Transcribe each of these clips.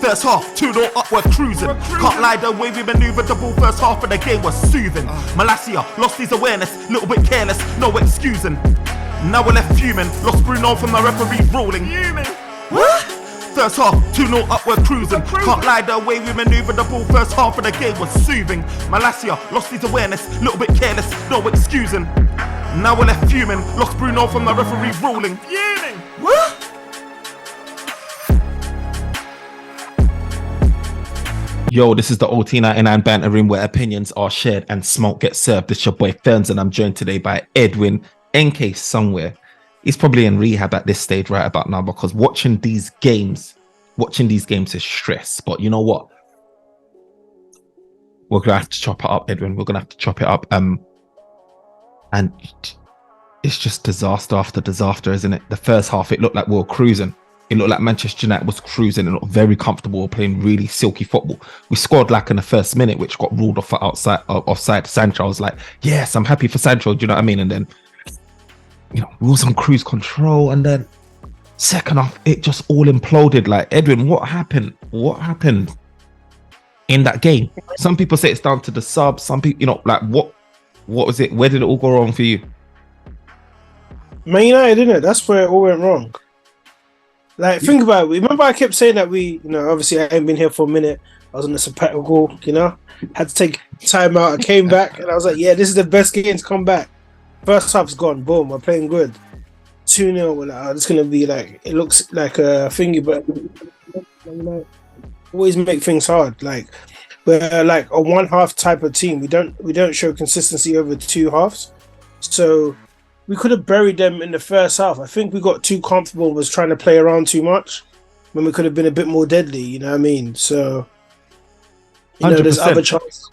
First half, 2-0 up, we're cruising. Can't lie, the way we maneuvered the ball first half of the game was soothing. Malacia lost his awareness, little bit careless, no excusing. Now we're left fuming, lost Bruno from the referee ruling. What? First half, 2-0 up, we're cruising. Can't lie, the way we maneuvered the ball first half of the game was soothing. Malacia lost his awareness, little bit careless, no excusing. Now we're left fuming, lost Bruno from the referee ruling. Fuming! What? Yo, this is the OT99 Banter Room where opinions are shared and smoke gets served. It's your boy Ferns and I'm joined today by Edwin, NK somewhere. He's probably in rehab at this stage right about now because watching these games is stress. But you know what? We're going to have to chop it up, Edwin. We're going to have to chop it up. And it's just disaster after disaster, isn't it? The first half, it looked like we were cruising. It looked like Manchester United was cruising and looked very comfortable, playing really silky football. We scored like in the first minute, which got ruled off for offside Sancho. I was like, yes, I'm happy for Sancho. Do you know what I mean? And then, you know, we was on cruise control. And then second half, it just all imploded. Like, Edwin, what happened? What happened in that game? Some people say it's down to the sub. Some people, you know, like what was it? Where did it all go wrong for you? Man United, didn't it? That's where it all went wrong. Like, think about it. Remember I kept saying that obviously I ain't been here for a minute. I was on the sabbatical, had to take time out. I came back and I was like, yeah, this is the best game to come back. First half's gone. Boom. We're playing good. 2-0. We're like, it's going to be like, it looks like a thingy, but always make things hard. Like, we're like a one half type of team. We don't show consistency over two halves. So we could have buried them in the first half. I think we got too comfortable, was trying to play around too much when we could have been a bit more deadly, you know what I mean? So, 100%. There's other chances.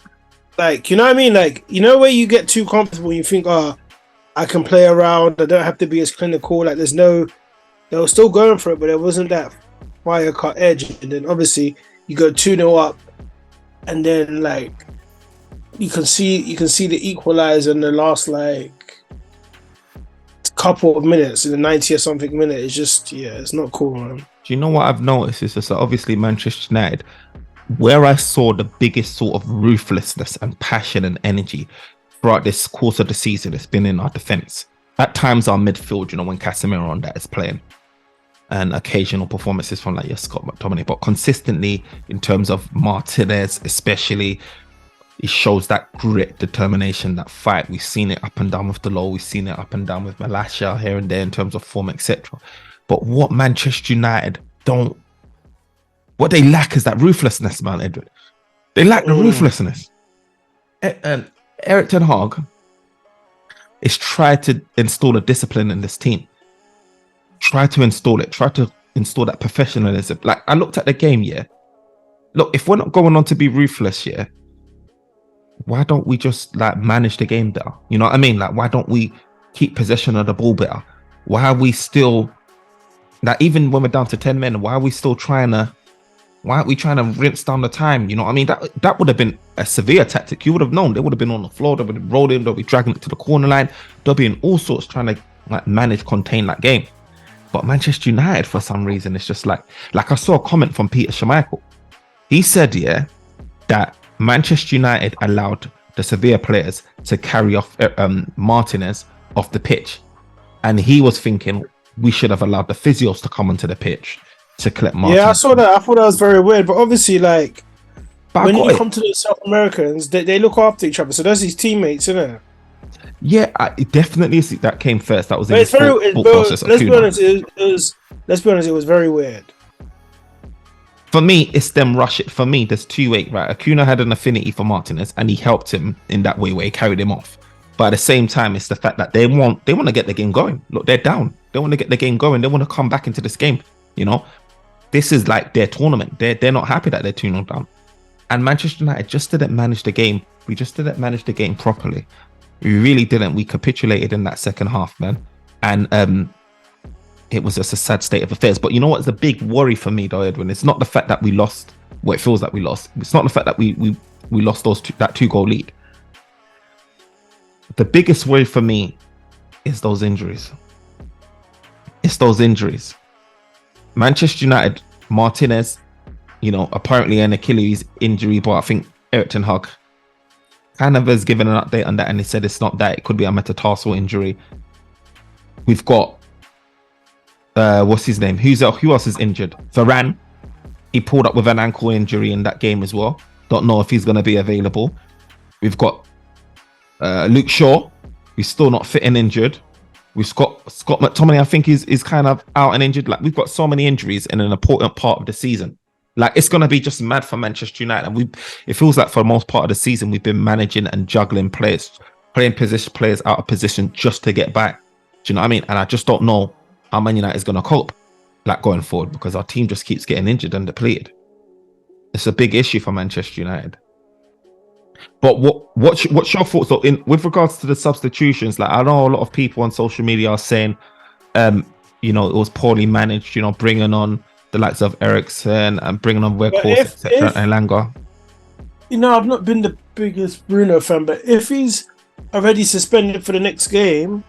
Like, you know what I mean? Like, where you get too comfortable and you think, I can play around, I don't have to be as clinical. Like, they were still going for it, but there wasn't that fire cut edge. And then obviously you go 2-0 up and then like you can see the equalizer in the last like couple of minutes in the 90 or something minute. It's just, it's not cool, man. Do you know what I've noticed? Is just obviously Manchester United, where I saw the biggest sort of ruthlessness and passion and energy throughout this course of the season, it's been in our defense. At times our midfield, when Casemiro on that is playing, and occasional performances from like Scott McTominay, but consistently in terms of Martinez especially, it shows that grit, determination, that fight. We've seen it up and down with Delors. We've seen it up and down with Malacia here and there in terms of form, etc. But what Manchester United what they lack is that ruthlessness, man, Edward. They lack the ruthlessness. Eric Ten Hag is trying to install a discipline in this team. Try to install that professionalism. Like, I looked at the game, Look, if we're not going on to be ruthless, why don't we just like manage the game better? You know what I mean? Like, why don't we keep possession of the ball better? Why are we still like, even when we're down to 10 men, why aren't we trying to rinse down the time? You know what I mean? That would have been a Sevilla tactic. You would have known. They would have been on the floor, they would have rolled in, they'll be dragging it to the corner line, they'll be in all sorts trying to like manage, contain that game. But Manchester United, for some reason, it's just like I saw a comment from Peter Schmeichel. He said, that Manchester United allowed the Sevilla players to carry off Martinez off the pitch. And he was thinking we should have allowed the physios to come onto the pitch to collect Martinez. Yeah, I saw that. I thought that was very weird. But obviously, like, when you come to the South Americans, they look after each other. So that's his teammates, isn't it? Yeah, it definitely that came first. That was in the thought process. Let's be honest, it was very weird. For me, it's them rush it. For me, there's 2-8, right? Acuna had an affinity for Martinez and he helped him in that way where he carried him off. But at the same time, it's the fact that they want to get the game going. Look, they're down. They want to get the game going. They want to come back into this game. This is like their tournament. They're not happy that they're 2-0 down. And Manchester United just didn't manage the game. We just didn't manage the game properly. We really didn't. We capitulated in that second half, man. And it was just a sad state of affairs. But you know what's the big worry for me, though, Edwin? It's not the fact that we lost what it feels like we lost. It's not the fact that we lost that 2-goal lead. The biggest worry for me is those injuries. It's those injuries. Manchester United, Martinez, apparently an Achilles injury, but I think Erik ten Hag kind of has given an update on that, and he said it's not that; it could be a metatarsal injury. We've got what's his name? Who else is injured? Varane. He pulled up with an ankle injury in that game as well. Don't know if he's going to be available. We've got Luke Shaw. He's still not fit and injured. We've got Scott McTominay. I think is kind of out and injured. Like, we've got so many injuries in an important part of the season. Like, it's going to be just mad for Manchester United. And it feels like for the most part of the season, we've been managing and juggling players, playing players out of position just to get back. Do you know what I mean? And I just don't know how Man United is going to cope, like, going forward, because our team just keeps getting injured and depleted. It's a big issue for Manchester United. But what's your thoughts with regards to the substitutions? Like, I know a lot of people on social media are saying, it was poorly managed. Bringing on the likes of Eriksen and bringing on Weghorst, etc., and Elanga. I've not been the biggest Bruno fan, but if he's already suspended for the next game,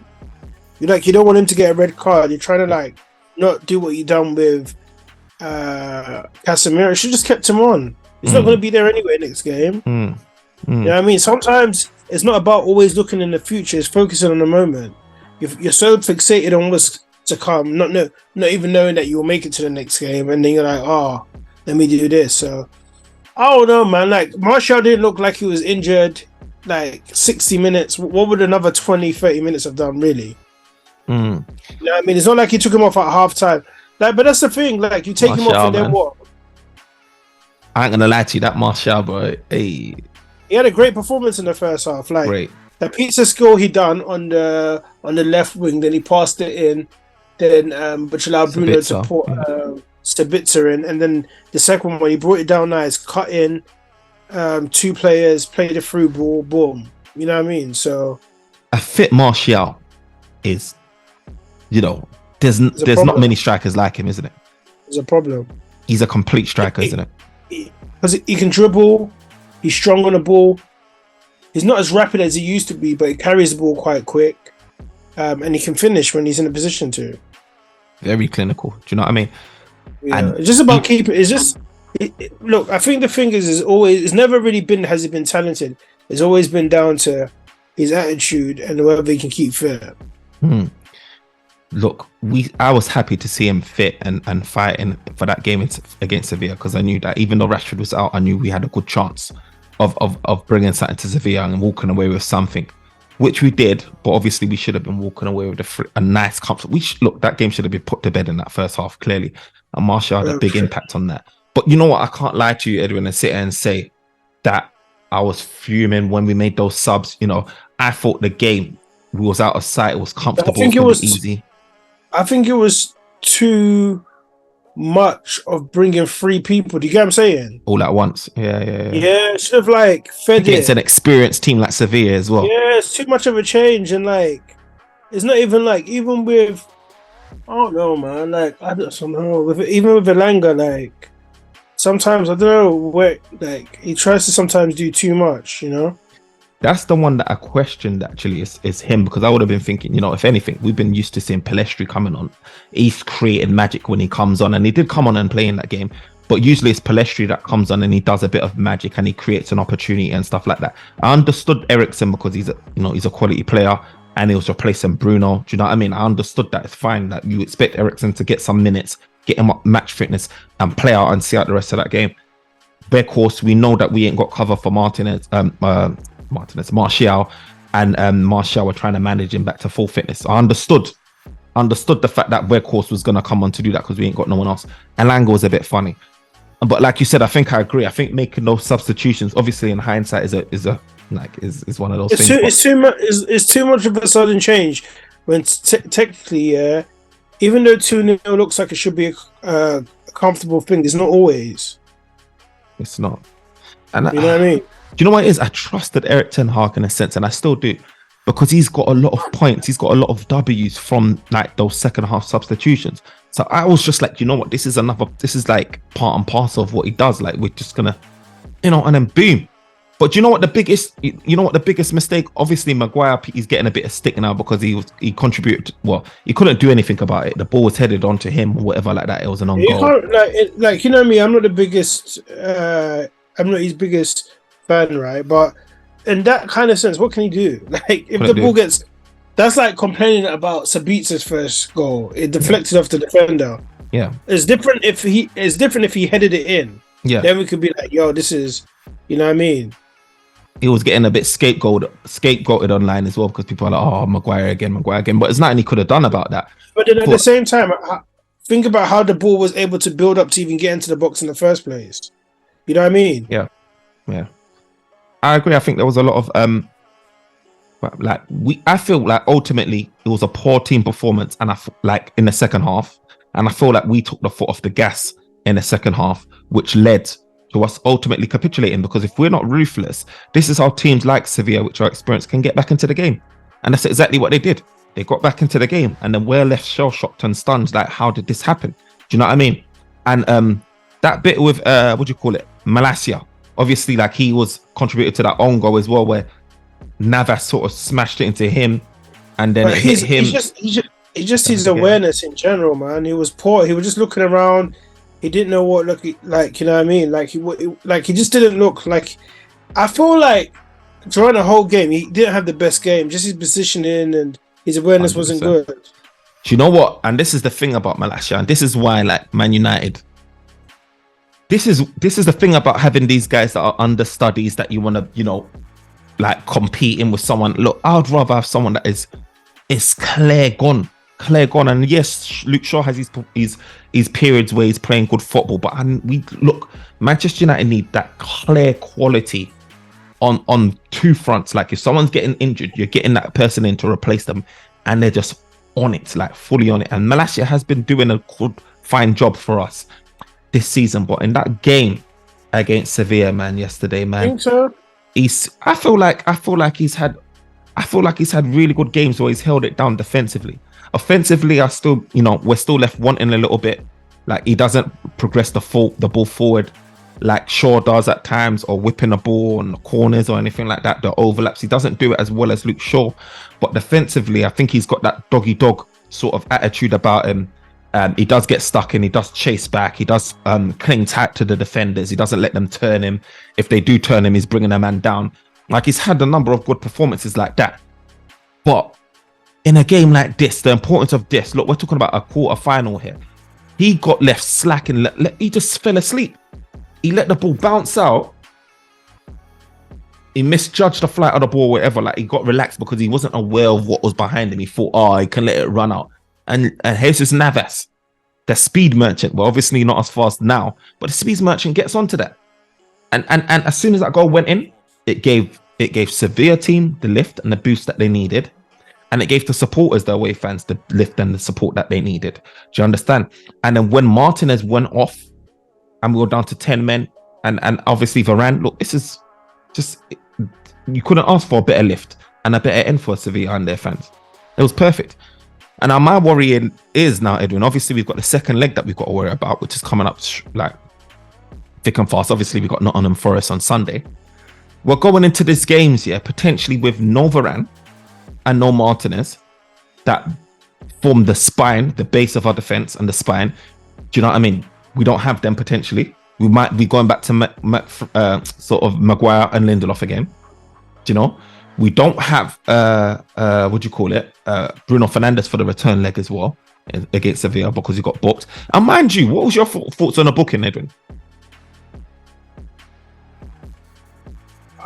you don't want him to get a red card. You're trying to not do what you done with Casemiro. You should just kept him on. He's not going to be there anyway next game. You know what I mean? Sometimes it's not about always looking in the future. It's focusing on the moment. You're so fixated on what's to come, not even knowing that you'll make it to the next game, and then you're like, oh, let me do this. So I don't know, man. Like, Martial didn't look like he was injured. Like, 60 minutes. What would another 20-30 minutes have done, really? You know what I mean? It's not like he took him off at half time. Like, but that's the thing. Like, you take him off and then what? I ain't gonna lie to you, that Martial, bro. Hey, he had a great performance in the first half. Like, great. The pizza skill he done on the left wing, then he passed it in, then but allowed Bruno to put Sabitzer in, and then the second one he brought it down nice, cut in, two players, played a through ball, boom. You know what I mean? So a fit Martial is, there's not many strikers like him, isn't it? There's a problem. He's a complete striker, isn't it? Because he can dribble, he's strong on the ball. He's not as rapid as he used to be, but he carries the ball quite quick, and he can finish when he's in a position to. Very clinical. Do you know what I mean? Yeah, and it's just about keeping. It's just look. I think the thing is always. It's never really been. Has he been talented? It's always been down to his attitude and whether he can keep fit. Look, I was happy to see him fit and fighting for that game against Sevilla, because I knew that even though Rashford was out, I knew we had a good chance of bringing something to Sevilla and walking away with something, which we did. But obviously, we should have been walking away with a nice comfort. Look, that game should have been put to bed in that first half, clearly, and Martial had a big impact on that. But you know what? I can't lie to you, Edwin, and sit here and say that I was fuming when we made those subs. I thought the game was out of sight. It was comfortable. It was easy. I think it was too much of bringing three people. Do you get what I'm saying? All at once. Yeah. Should have fed it. It's an experienced team like Sevilla as well. Yeah, it's too much of a change, and it's not even even with, I don't know, man. I don't somehow even with Elanga, sometimes I don't know where he tries to sometimes do too much. That's the one that I questioned, actually, is him, because I would have been thinking, if anything, we've been used to seeing Pelestri coming on. He's created magic when he comes on, and he did come on and play in that game. But usually it's Pelestri that comes on and he does a bit of magic and he creates an opportunity and stuff like that. I understood Eriksen because he's a quality player and he was replacing Bruno. Do you know what I mean? I understood that. It's fine that you expect Eriksen to get some minutes, get him up match fitness and play out and see out the rest of that game. Weghorst, we know that we ain't got cover for Martial, and Martial were trying to manage him back to full fitness. I understood the fact that Weghorst was going to come on to do that because we ain't got no one else. And Elanga was a bit funny. But like you said, I think I agree. I think making those substitutions, obviously in hindsight, is one of those things. It's too much of a sudden change when technically, even though 2-0 looks like it should be a comfortable thing, it's not always. It's not. And you know what I mean? Do you know what it is? I trusted Erik ten Hag in a sense, and I still do, because he's got a lot of points. He's got a lot of W's from those second half substitutions. So I was just like, you know what? This is part and parcel of what he does. We're just gonna, and then boom, But you know what the biggest mistake? Obviously, Maguire, he's getting a bit of stick now because he contributed. Well, he couldn't do anything about it. The ball was headed onto him or whatever like that. It was an on You goal. can't like you know me. I'm not the biggest. I'm not his biggest fan, right? But in that kind of sense, what can he do? Like if the ball gets, that's like complaining about Sabitza's first goal. It deflected off the defender. Yeah, it's different if he headed it in. Yeah, then we could be like, yo, this is, you know what I mean? He was getting a bit scapegoated online as well because people are like, oh, Maguire again. But there's nothing he could have done about that. But then at the same time, think about how the ball was able to build up to even get into the box in the first place. You know what I mean? Yeah. I agree. I think there was a lot of I feel like ultimately it was a poor team performance, and like in the second half, and I feel like we took the foot off the gas in the second half, which led to us ultimately capitulating. Because if we're not ruthless, this is how teams like Sevilla, which are experienced, can get back into the game, and that's exactly what they did. They got back into the game, and then we're left shell-shocked and stunned. Like, how did this happen? Do you know what I mean? And that bit with what do you call it, Malacia, obviously, like he was contributed to that own goal as well, where Navas sort of smashed it into him, and then it hit him. It's just his awareness in general, man. He was poor. He was just looking around. He didn't know what like. You know what I mean? Like he just didn't look like. I feel like throughout the whole game, he didn't have the best game. Just his positioning and his awareness 100%. wasn't good. Do you know what? And this is the thing about Malacia, and this is why, like Man United, this is the thing about having these guys that are understudies that you want to, like competing with someone. Look, I'd rather have someone that is clear gone. And yes, Luke Shaw has his periods where he's playing good football, but Manchester United need that clear quality on two fronts. Like if someone's getting injured, you're getting that person in to replace them, and they're just on it, like fully on it. And Malacia has been doing a good, fine job for us this season, but in that game against Sevilla, man, yesterday, man, I think so. I feel like he's had really good games where he's held it down defensively. Offensively, we're still left wanting a little bit. Like he doesn't progress the ball forward like Shaw does at times, or whipping a ball on the corners or anything like that. The overlaps, he doesn't do it as well as Luke Shaw. But defensively, I think he's got that doggy dog sort of attitude about him. He does get stuck in, he does chase back, he does cling tight to the defenders, he doesn't let them turn him. If they do turn him, he's bringing a man down. Like he's had a number of good performances like that. But in a game like this, the importance of this, look, we're talking about a quarter final here. He got left slack and he just fell asleep. He let the ball bounce out. He misjudged the flight of the ball, whatever. Like he got relaxed because he wasn't aware of what was behind him. He thought, he can let it run out. And Jesus Navas, the speed merchant, well, obviously not as fast now, but the speed merchant gets onto that. And as soon as that goal went in, it gave Sevilla team the lift and the boost that they needed. And it gave the supporters, the away fans, the lift and the support that they needed. Do you understand? And then when Martinez went off and we were down to 10 men, and obviously Varane, look, this is just, you couldn't ask for a better lift and a better end for Sevilla and their fans. It was perfect. And now my worry is now, Edwin, obviously we've got the second leg that we've got to worry about, which is coming up like thick and fast. Obviously we've got Nottingham Forest on Sunday. We're going into these games, potentially with no Varane and no Martinez, that form the spine, the base of our defense and the spine. Do you know what I mean? We don't have them potentially. We might be going back to sort of Maguire and Lindelof again. Do you know? We don't have what do you call it? Bruno Fernandes for the return leg as well against Sevilla because he got booked. And mind you, what was your thoughts on the booking, Edwin?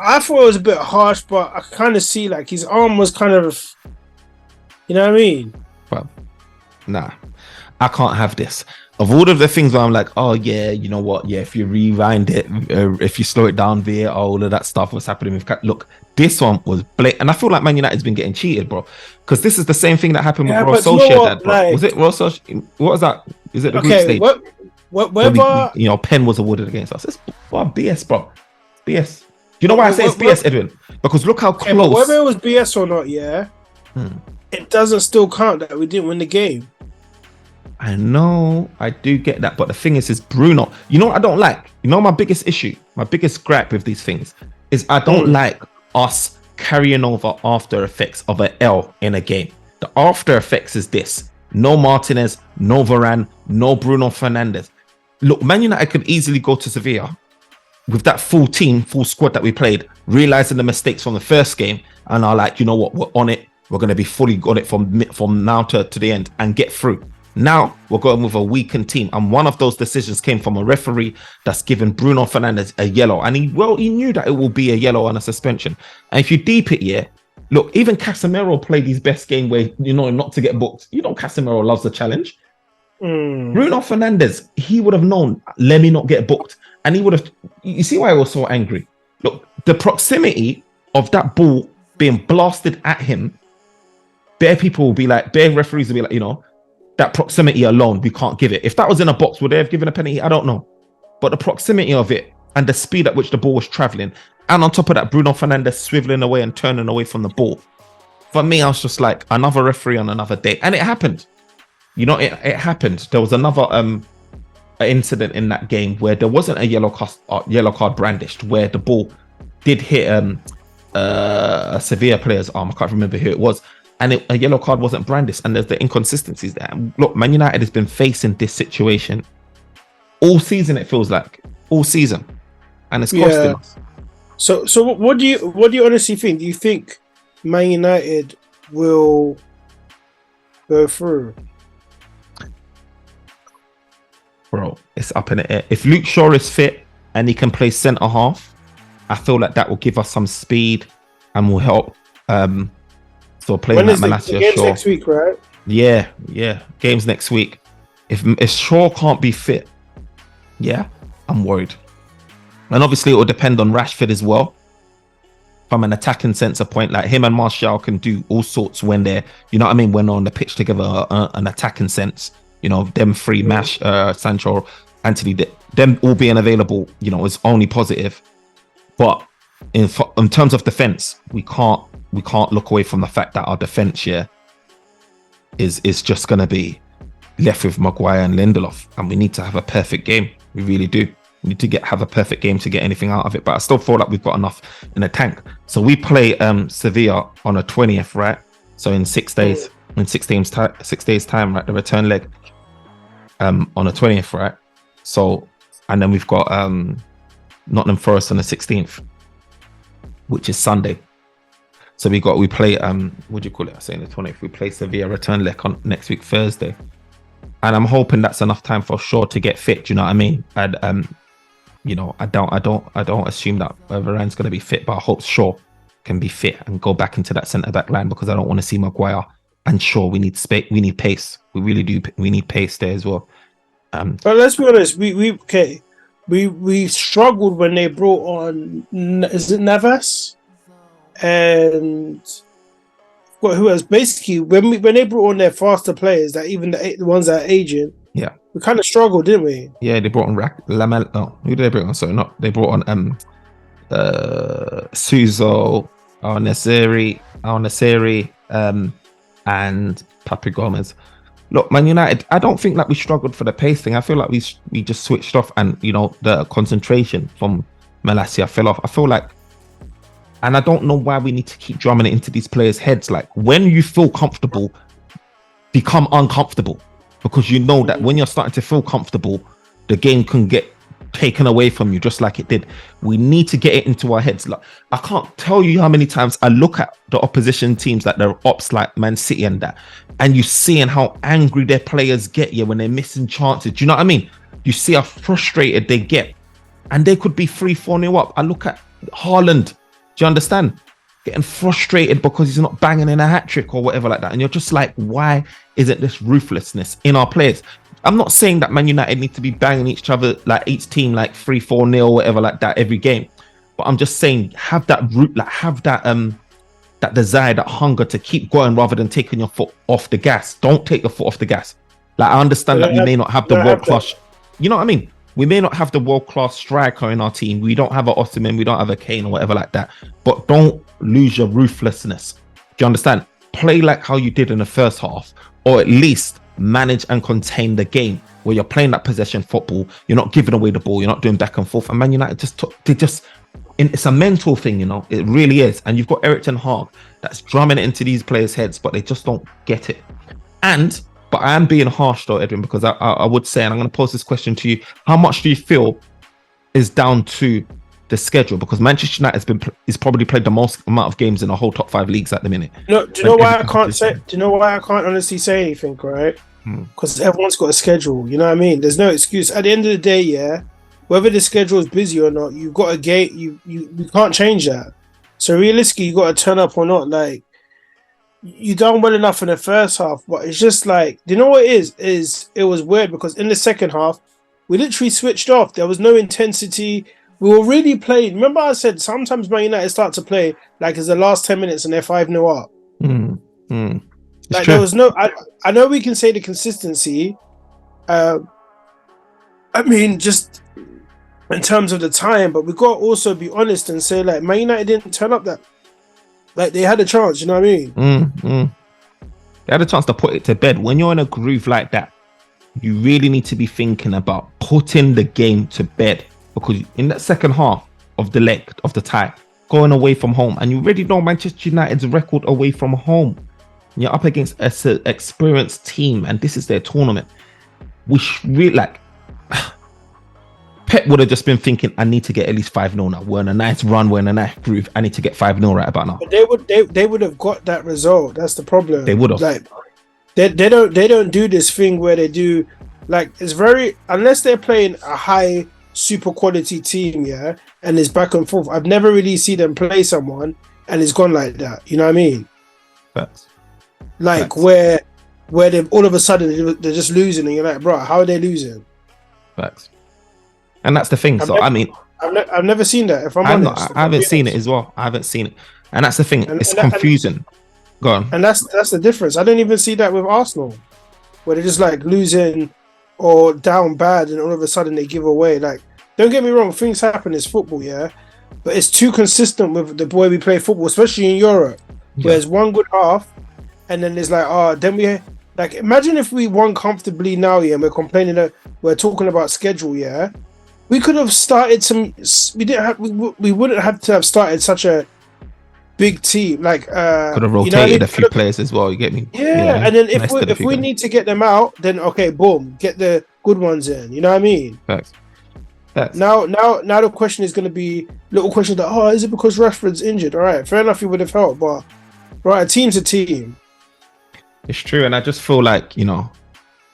I thought it was a bit harsh, but I kind of see like his arm was kind of, you know what I mean? Well, nah, I can't have this. Of all of the things where I'm like, oh yeah, you know what? Yeah, if you rewind it, if you slow it down, via all of that stuff, what's happening with look, this one was blatant. And I feel like Man United's been getting cheated, bro. Because this is the same thing that happened with Ross Solskjaer, bro. Like, was it Ross Solskjaer? What was that? Is it the group stage? Whether Penn was awarded against us. It's BS, bro. BS. You know why I say it's BS, Edwin? Because look how close. Whether it was BS or not, it doesn't still count that we didn't win the game. I know, I do get that, but the thing is Bruno. You know what I don't like? You know my biggest issue, my biggest gripe with these things is I don't like us carrying over after effects of an L in a game. The after effects is this: no Martinez, no Varane, no Bruno Fernandes. Look, Man United could easily go to Sevilla with that full team, full squad that we played, realizing the mistakes from the first game, and are like, you know what, we're on it. We're going to be fully on it from now to the end and get through. Now we're going with a weakened team, and one of those decisions came from a referee that's given Bruno Fernandes a yellow, and he knew that it will be a yellow and a suspension. And if you deep it, yeah, look, even Casemiro played his best game where, you know, not to get booked. You know, Casemiro loves the challenge. Bruno Fernandes, he would have known, let me not get booked, and he would have. You see why I was so angry? Look, the proximity of that ball being blasted at him, bare people will be like, bare referees will be like, you know, that proximity alone, we can't give it. If that was in a box, would they have given a penalty? I don't know. But the proximity of it and the speed at which the ball was traveling, and on top of that, Bruno Fernandes swiveling away and turning away from the ball. For me, I was just like, another referee on another day. And it happened. You know, it happened. There was another incident in that game where there wasn't a yellow card brandished, where the ball did hit a Sevilla player's arm. I can't remember who it was. And a yellow card wasn't brandished, and there's the inconsistencies there. Look, Man United has been facing this situation all season. It feels like all season, and it's costing us. So what do you honestly think? Do you think Man United will go through? Bro, it's up in the air. If Luke Shaw is fit and he can play centre half, I feel like that will give us some speed and will help. So playing that Malacia games Shaw next week, right? Yeah. Games next week. If Shaw can't be fit, yeah, I'm worried. And obviously it will depend on Rashford as well. From an attacking sense of point, like him and Martial can do all sorts when they're, you know what I mean, when they're on the pitch together, an attacking sense. You know, them three, Sancho, Anthony, them all being available, you know, is only positive. But in terms of defense, we can't look away from the fact that our defense here is just going to be left with Maguire and Lindelof, and we need to have a perfect game. We really do. We need to have a perfect game to get anything out of it. But I still feel like we've got enough in the tank. So we play Sevilla on the 20th, right? So in 6 days, in 6 days time, right? The return leg on the 20th, right? So, and then we've got Nottingham Forest on the 16th, which is Sunday. So we play what do you call it? I say the 20th. We play Sevilla return leg on next week Thursday, and I'm hoping that's enough time for Shaw to get fit. Do you know what I mean? And you know, I don't assume that Varane's going to be fit, but I hope Shaw can be fit and go back into that centre back line, because I don't want to see Maguire and Shaw. We need space. We need pace. We really do. We need pace there as well. But let's be honest. We struggled when they brought on. Is it Navas? And who else? Basically, when they brought on their faster players, that even the ones that are aging, we kind of struggled, didn't we? Yeah, they brought on Lamel. Oh, who did they bring on? Sorry, not they brought on Suso, Al Nasseri, and Papi Gomez. Look, Man United, I don't think like we struggled for the pace thing. I feel like we just switched off, and you know, the concentration from Malacia fell off. I feel like. And I don't know why we need to keep drumming it into these players' heads. Like, when you feel comfortable, become uncomfortable. Because you know that when you're starting to feel comfortable, the game can get taken away from you, just like it did. We need to get it into our heads. Like, I can't tell you how many times I look at the opposition teams, like their ops, like Man City and that, and you seeing how angry their players get you when they're missing chances. Do you know what I mean? You see how frustrated they get. And they could be 3-4-0 up. I look at Haaland. Do you understand? Getting frustrated because he's not banging in a hat-trick or whatever like that. And you're just like, why isn't this ruthlessness in our players? I'm not saying that Man United need to be banging each other, like each team, like 3-4-0 or whatever like that every game. But I'm just saying, have that root, like have that that desire, that hunger to keep going rather than taking your foot off the gas. Don't take your foot off the gas. Like, I understand that we may not have the world-class, you know what I mean? We may not have the world-class striker in our team. We don't have a Osimhen, we don't have a Kane or whatever like that. But don't lose your ruthlessness. Do you understand? Play like how you did in the first half, or at least manage and contain the game where you're playing that possession football. You're not giving away the ball. You're not doing back and forth. And Man United it's a mental thing, it really is. And you've got Erik ten Hag that's drumming it into these players' heads, but they just don't get it. But I am being harsh though, Edwin, because I would say, and I'm going to pose this question to you: how much do you feel is down to the schedule? Because Manchester United is probably played the most amount of games in the whole top 5 leagues at the minute. No, do you know why I can't say? Do you know why I can't honestly say anything, right? Because everyone's got a schedule. You know what I mean? There's no excuse. At the end of the day, yeah, whether the schedule is busy or not, you've got a gate. You can't change that. So realistically, you got to turn up or not. Like, you done well enough in the first half, but it's just like, you know what it is it was weird because in the second half, we literally switched off. There was no intensity. We were really playing. Remember I said sometimes Man United start to play like it's the last 10 minutes and they're 5-0 up. Like true. there was no, I know we can say the consistency. I mean, just in terms of the time, but we got to also be honest and say like Man United didn't turn up that. Like they had a chance, you know what I mean? They had a chance to put it to bed. When you're in a groove like that, you really need to be thinking about putting the game to bed, because in that second half of the leg of the tie, going away from home, and you already know Manchester United's record away from home. You're up against an experienced team, and this is their tournament. We really like. Pep would have just been thinking, I need to get at least 5-0 now. We're in a nice run, we're in a nice groove. I need to get 5-0 right about now. But they would have got that result. That's the problem. They would have. Like they don't do this thing where they do like, it's very, unless they're playing a high super quality team, yeah, and it's back and forth. I've never really seen them play someone and it's gone like that. You know what I mean? Facts. Like Facts. where they all of a sudden they're just losing and you're like, bro, how are they losing? Facts. And that's the thing. I've never seen that. If I'm honest, I haven't seen it as well. I haven't seen it, and that's the thing. It's confusing. Go on. And that's the difference. I don't even see that with Arsenal, where they're just like losing or down bad, and all of a sudden they give away. Like, don't get me wrong, things happen. It's football, yeah, but it's too consistent with the way we play football, especially in Europe, where there's one good half, and then there's like, then we like, imagine if we won comfortably now, yeah, and we're complaining that we're talking about schedule, yeah. We could have started some. We didn't have. We wouldn't have to have started such a big team. Like could have rotated a few players as well. You get me? Yeah. And then if we need to get them out, then okay, boom, get the good ones in. You know what I mean? Facts. Now the question is going to be little questions like, is it because Rashford's injured? All right, fair enough, he would have helped, but right, a team's a team. It's true, and I just feel like,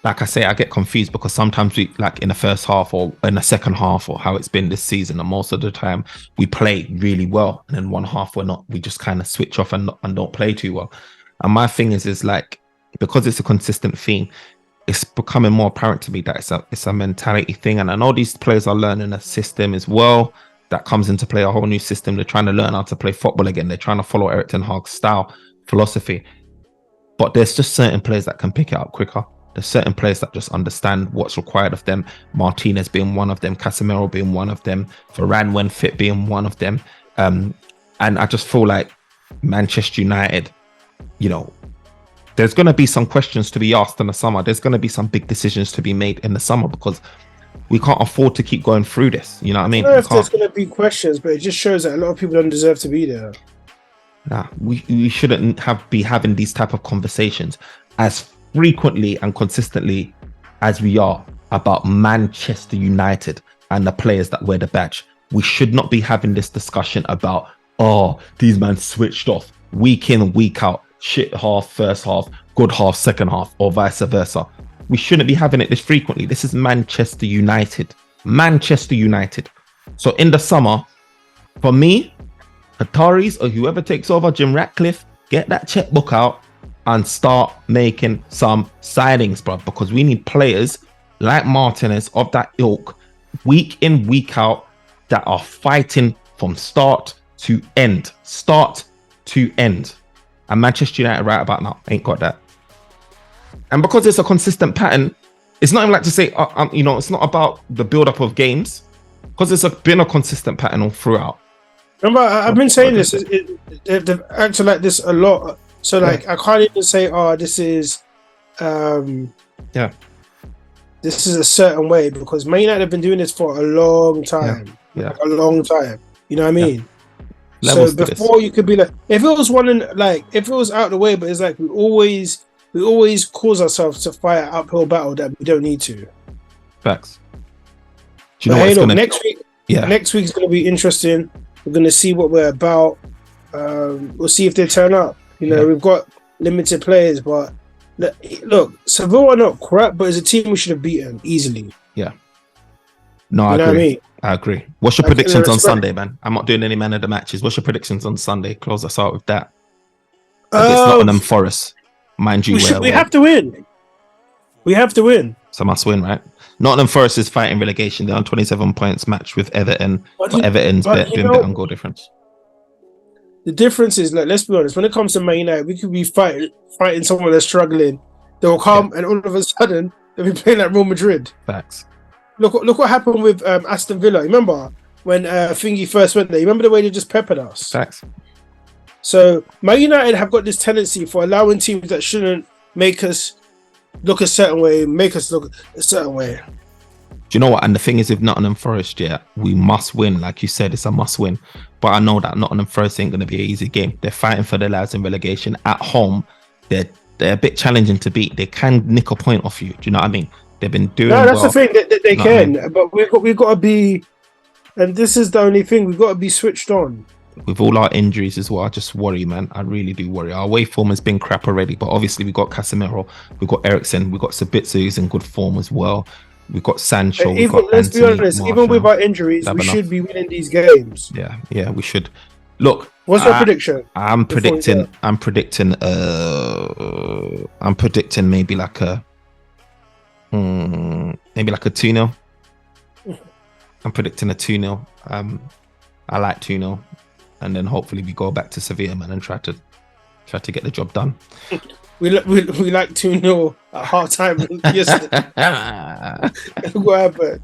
like I say, I get confused because sometimes we, like in the first half or in the second half, or how it's been this season, and most of the time we play really well, and then one half we just kind of switch off and don't play too well. And my thing is like, because it's a consistent theme, it's becoming more apparent to me that it's a mentality thing. And I know these players are learning a system as well that comes into play, a whole new system. They're trying to learn how to play football again. They're trying to follow Erik ten Hag's style, philosophy. But there's just certain players that can pick it up quicker. There's certain players that just understand what's required of them. Martinez being one of them, Casemiro being one of them, Varane when fit being one of them. And I just feel like Manchester United, there's going to be some questions to be asked in the summer. There's going to be some big decisions to be made in the summer, because we can't afford to keep going through this. You know what I mean? I don't know if there's going to be questions, but it just shows that a lot of people don't deserve to be there. Nah, we shouldn't be having these type of conversations as frequently and consistently as we are about Manchester United and the players that wear the badge. We should not be having this discussion about, these men switched off week in, week out, shit half, first half, good half, second half, or vice versa. We shouldn't be having it this frequently. This is Manchester United. Manchester United. So in the summer, for me, Qataris or whoever takes over, Jim Ratcliffe, get that checkbook out and start making some signings, bro, because we need players like Martinez of that ilk, week in, week out, that are fighting from start to end. Start to end. And Manchester United right about now ain't got that. And because it's a consistent pattern, it's not even like to say, it's not about the build-up of games, because it's been a consistent pattern all throughout. Remember, I've been saying this. They've acted like this a lot. So, like, I can't even say, this is, this is a certain way, because Man United have been doing this for a long time. Yeah. A long time. You know what I mean? Levels So to this. before you could be like, if it was one in like, if it was out of the way, but it's like we always cause ourselves to fight an uphill battle that we don't need to. Facts. Do you But know what hey, it's look, gonna? next week is gonna be interesting. We're gonna see what we're about. We'll see if they turn up. You know, we've got limited players, but look, Sevilla are not crap, but it's a team we should have beaten easily. Yeah. No, You I know agree. what I mean? I agree. What's your Like, predictions on respect- Sunday, man? I'm not doing any man of the matches. What's your predictions on Sunday? Close us out with that. Against Nottingham Forest, mind you, we have to win. We have to win. It's a must win, right? Nottingham Forest is fighting relegation. They're on 27 points, match with Everton. But Everton's doing better on goal difference. The difference is, like, let's be honest. When it comes to Man United, we could be fighting someone that's struggling. They will come, and all of a sudden they'll be playing like Real Madrid. Facts. Look what happened with Aston Villa. Remember when Thingy first went there? You remember the way they just peppered us? Facts. So Man United have got this tendency for allowing teams that shouldn't make us look a certain way, make us look a certain way. Do you know what? And the thing is, with Nottingham Forest, we must win. Like you said, it's a must win. But I know that Nottingham Forest ain't going to be an easy game. They're fighting for their lives in relegation. At home, they're a bit challenging to beat. They can nick a point off you. Do you know what I mean? They've been doing that's well. the thing. They can. But we've got to be, and this is the only thing, we've got to be switched on. With all our injuries as well, I just worry, man. I really do worry. Our away form has been crap already, but obviously we've got Casemiro, we've got Eriksen, we've got Sabitzer who's in good form as well. We've got Sancho. Let's be honest, even with our injuries, we should be winning these games. Yeah, we should. Look, what's your prediction? I'm predicting maybe like a 2-0. I'm predicting a 2-0. I like 2-0, and then hopefully we go back to Sevilla, man, and try to get the job done. We like 2-0 at half time yesterday. What happened?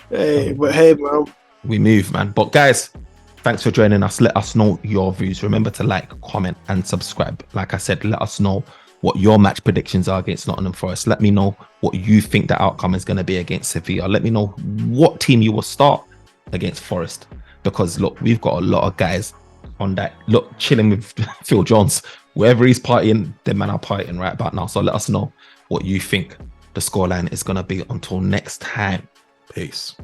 Hey, man. We move, man. But guys, thanks for joining us. Let us know your views. Remember to like, comment, and subscribe. Like I said, let us know what your match predictions are against Nottingham Forest. Let me know what you think the outcome is going to be against Sevilla. Let me know what team you will start against Forest, because look, we've got a lot of guys on that. Look, chilling with Phil Jones, wherever he's partying, them man are partying right about now. So let us know what you think the scoreline is going to be. Until next time, peace.